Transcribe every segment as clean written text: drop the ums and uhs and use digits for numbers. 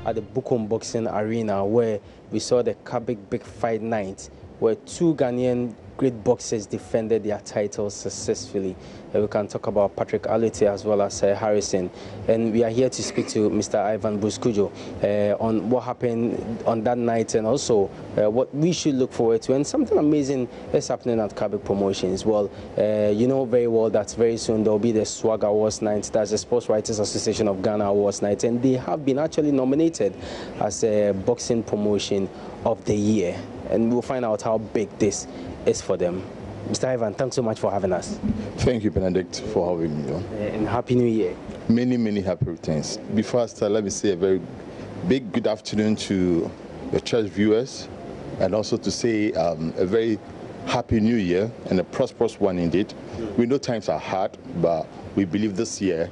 at the Bukom Boxing Arena, where we saw the Cabic Big Fight Night, where two Ghanaian great boxers defended their titles successfully. We can talk about Patrick Alute as well as Harrison. And we are here to speak to Mr. Ivan Buskujo on what happened on that night, and also what we should look forward to. And something amazing is happening at Cabic Promotions. Well, you know very well that very soon there will be the Swag Awards night. That's the Sports Writers Association of Ghana Awards night. And they have been actually nominated as a boxing promotion of the year. And we'll find out how big this is for them. Mr. Ivan, thanks so much for having us. Thank you, Benedict, for having me. And Happy New Year. Many, many happy returns. Before I start, let me say a very big good afternoon to the church viewers, and also to say a very happy New Year and a prosperous one indeed. We know times are hard, but we believe this year,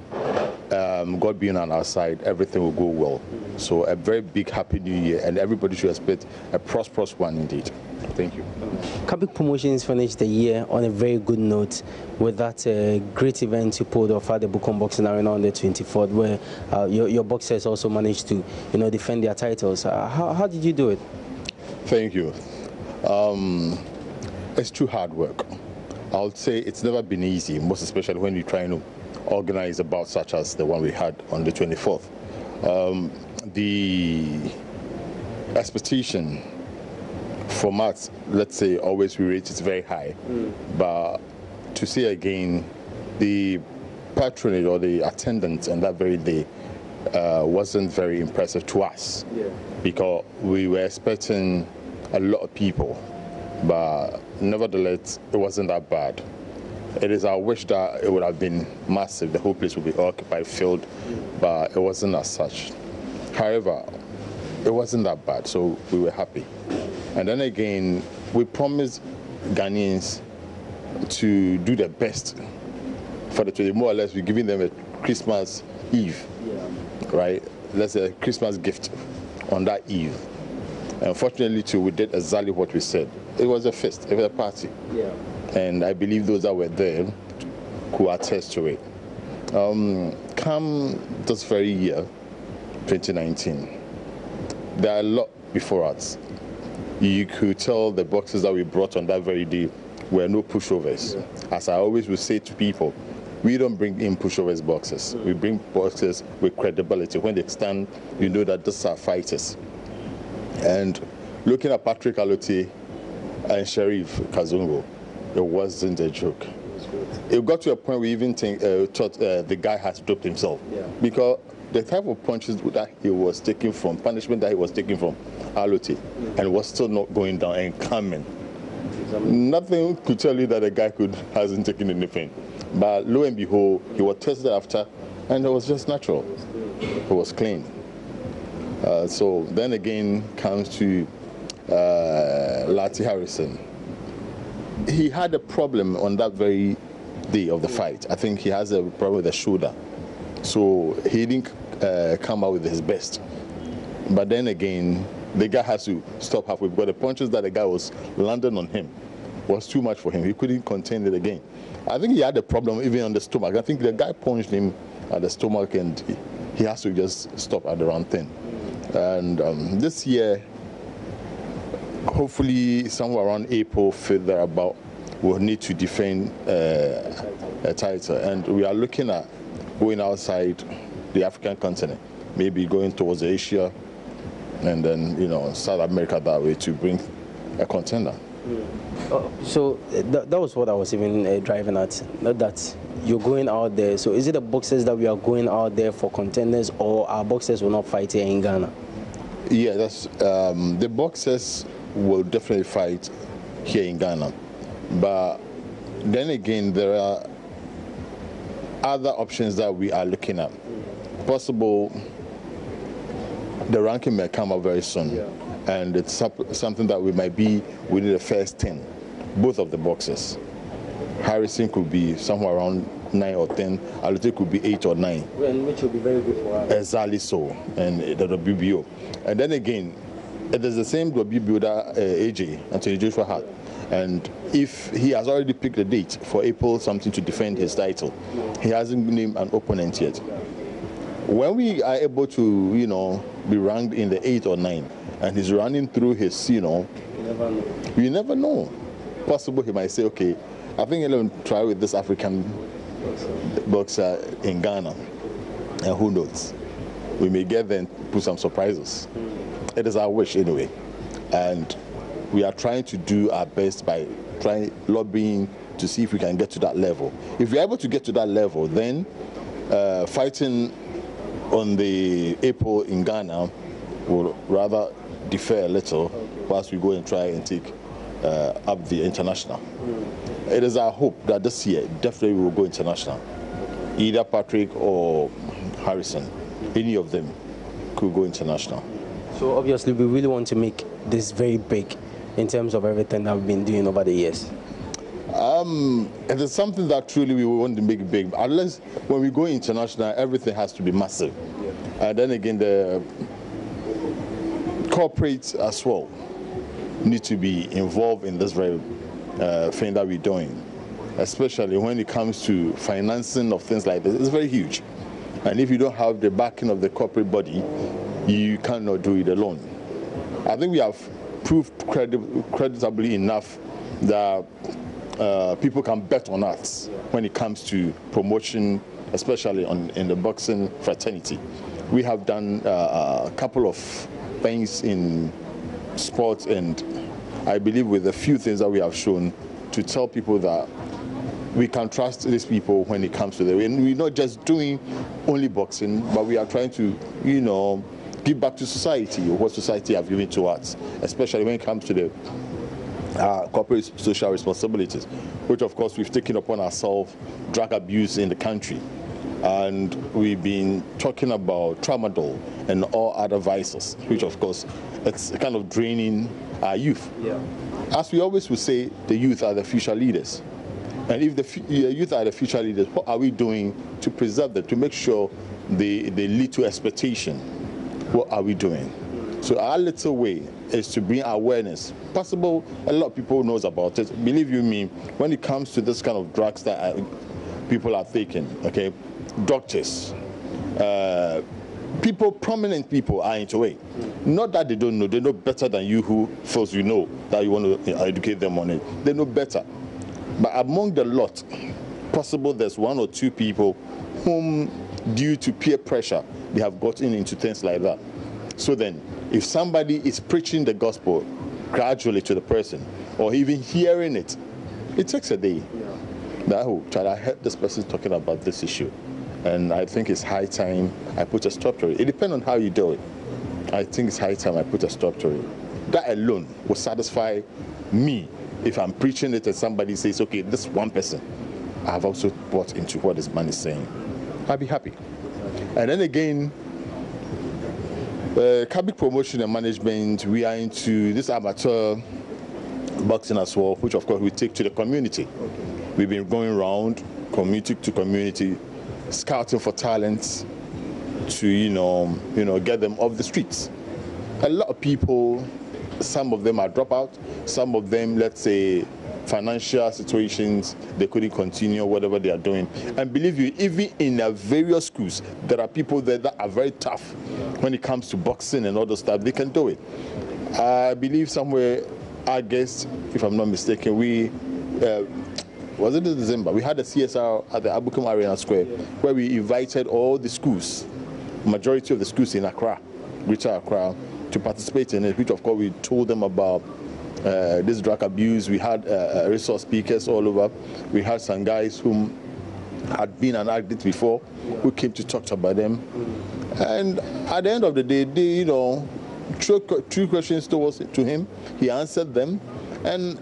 God being on our side, everything will go well. So a very big happy New Year, and everybody should expect a prosperous one indeed. Thank you. Cabic Promotions finished the year on a very good note with that great event you pulled off at the Bukom Boxing Arena on the 24th, where your boxers also managed to, defend their titles. How did you do it? Thank you. It's true hard work. I would say it's never been easy, most especially when you're trying to organize a bout such as the one we had on the 24th. The expectation from us, let's say, always we rate it very high. But to say again, the patronage or the attendance on that very day wasn't very impressive to us, because we were expecting a lot of people, but nevertheless, it wasn't that bad. It is our wish that it would have been massive, the whole place would be occupied, filled, but it wasn't as such. However, it wasn't that bad, so we were happy. And then again, we promised Ghanaians to do their best for the 20. More or less, we're giving them a Christmas Eve, right? That's a Christmas gift on that Eve. Unfortunately, too, we did exactly what we said. It was a feast, it was a party. And I believe those that were there who attest to it. Come this very year, 2019, there are a lot before us. You could tell the boxes that we brought on that very day were no pushovers. As I always would say to people, we don't bring in pushovers boxes. We bring boxes with credibility. When they stand, you know that these are fighters. And looking at Patrick Alute and Sheriff Kazungo, it wasn't a joke. It got to a point we even thought the guy has doped himself. Because the type of punches that he was taking from, punishment that he was taking from Alute, and was still not going down and coming. Nothing could tell you that the guy hasn't taken anything. But lo and behold, he was tested after, and it was just natural. It was clean. So then again comes to Lati Harrison. He had a problem on that very day of the fight. I think he has a problem with the shoulder. So he didn't come out with his best. But then again, the guy has to stop halfway, because the punches that the guy was landing on him was too much for him. He couldn't contain it again. I think he had a problem even on the stomach. I think the guy punched him at the stomach, and he has to just stop at the round 10. And this year, hopefully somewhere around April 5th thereabout, we'll need to defend a title. And we are looking at going outside the African continent, maybe going towards Asia, and then, South America that way, to bring a contender. So that was what I was even driving at, not that you're going out there. So is it the boxers that we are going out there for contenders, or our boxers will not fight here in Ghana? Yeah, that's the boxers will definitely fight here in Ghana. But then again, there are other options that we are looking at. Possible, the ranking may come up very soon, and it's something that we might be within the first 10, both of the boxers. Harrison could be somewhere around 9 or 10, Alute could be 8 or 9. Which will be very good for us. Exactly so, and the WBO. And then again, it is the same WBO that AJ, Anthony Joshua, had. And if he has already picked a date for April something to defend his title, he hasn't named an opponent yet. when we are able to, be ranked in the 8 or 9, and he's running through his, You never know. you never know. Possible he might say, okay, I think let me try with this African boxer in Ghana, and who knows, we may get there and put some surprises. It is our wish anyway, and we are trying to do our best by lobbying to see if we can get to that level. If we're able to get to that level, then fighting on the April in Ghana will rather defer a little whilst we go and try and take up the international. It is our hope that this year definitely we will go international. Either Patrick or Harrison, any of them could go international. So obviously we really want to make this very big in terms of everything that we've been doing over the years. It is something that truly we want to make big. Unless when we go international, everything has to be massive. And then again, the corporates as well need to be involved in this very thing that we're doing, especially when it comes to financing of things like this. It's very huge. And if you don't have the backing of the corporate body, you cannot do it alone. I think we have proved creditably enough that people can bet on us when it comes to promotion, especially in the boxing fraternity. We have done a couple of things in sports, and I believe with the few things that we have shown to tell people that we can trust these people when it comes to them. And we're not just doing only boxing, but we are trying to, give back to society what society have given to us, especially when it comes to the corporate social responsibilities, which of course we've taken upon ourselves drug abuse in the country. And we've been talking about tramadol and all other vices, which of course it's kind of draining our youth. Yeah. As we always would say, the youth are the future leaders. And if the youth are the future leaders, what are we doing to preserve them, to make sure they lead to expectation? What are we doing? So our little way is to bring awareness. Possible, a lot of people knows about it. Believe you me, when it comes to this kind of drugs that people are taking, okay, doctors, prominent people are into it. Not that they don't know, they know better than you who feels you know that you want to educate them on it. They know better. But among the lot, possible there's 1 or 2 people whom, due to peer pressure, they have gotten into things like that. So then, if somebody is preaching the gospel gradually to the person, or even hearing it, it takes a day. That I heard this person talking about this issue, and I think it's high time I put a stop to it. It depends on how you do it. I think it's high time I put a stop to it. That alone will satisfy me if I'm preaching it and somebody says, okay, this one person, I've also bought into what this man is saying. I'll be happy. And then again, Cabic Promotion and Management, we are into this amateur boxing as well, which of course we take to the community. We've been going around community to community, scouting for talents to, get them off the streets. A lot of people, some of them are dropouts, some of them, let's say, financial situations, they couldn't continue whatever they are doing. And believe you, even in various schools, there are people there that are very tough when it comes to boxing and all those stuff. They can do it. I believe somewhere, August, if I'm not mistaken, was it in December? We had a CSR at the Abukum Arena Square where we invited all the schools, majority of the schools in Accra, Greater Accra, to participate in it, which of course we told them about this drug abuse. We had resource speakers all over. We had some guys whom had been an addict before who came to talk about them. And at the end of the day, they, threw questions to him. He answered them. And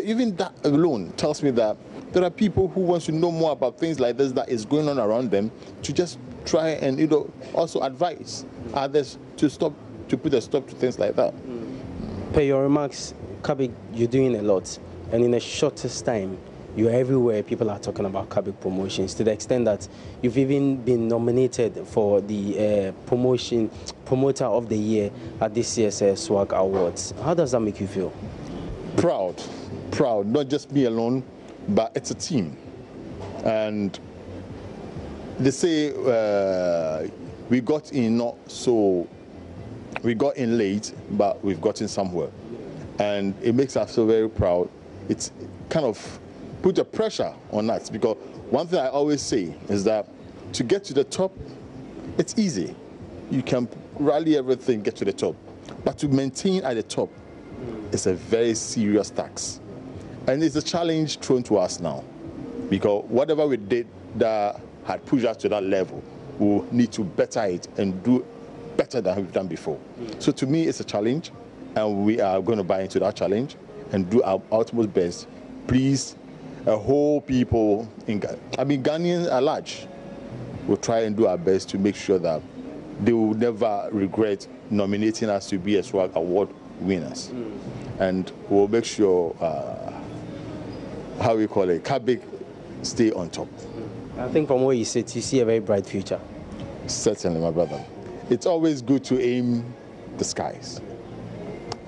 even that alone tells me that there are people who want to know more about things like this that is going on around them, to just try and also advise others to put a stop to things like that. Per your remarks, Cabic, you're doing a lot, and in the shortest time, you're everywhere. People are talking about Cabic Promotions, to the extent that you've even been nominated for the Promoter of the Year at this year's SWAG Awards. How does that make you feel? Proud, not just me alone, but it's a team. And they say we got in we got in late, but we've gotten somewhere. And it makes us feel very proud. It's kind of put the pressure on us, because one thing I always say is that to get to the top, it's easy. You can rally everything, get to the top. But to maintain at the top, it's a very serious task. And it's a challenge thrown to us now, because whatever we did that had pushed us to that level, we'll need to better it and do better than we've done before. So to me, it's a challenge, and we are going to buy into that challenge and do our utmost best. Please, a whole people, Ghanaians at large, will try and do our best to make sure that they will never regret nominating us to be a SWAG award winners. And we'll make sure, Cabic stay on top. I think from where you sit, you see a very bright future. Certainly, my brother. It's always good to aim the skies.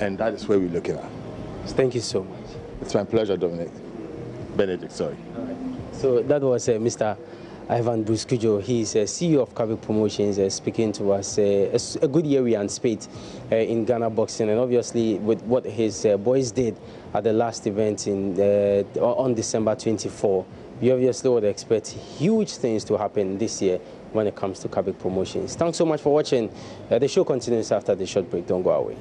And that is where we're looking at. Thank you so much. It's my pleasure, Benedict, sorry. All right. So that was Mr. Ivan Buskujo. He's CEO of Cabic Promotions, speaking to us. A good year we anticipate in Ghana boxing, and obviously with what his boys did at the last event on December 24, we obviously would expect huge things to happen this year when it comes to Cabic Promotions. Thanks so much for watching. The show continues after the short break. Don't go away.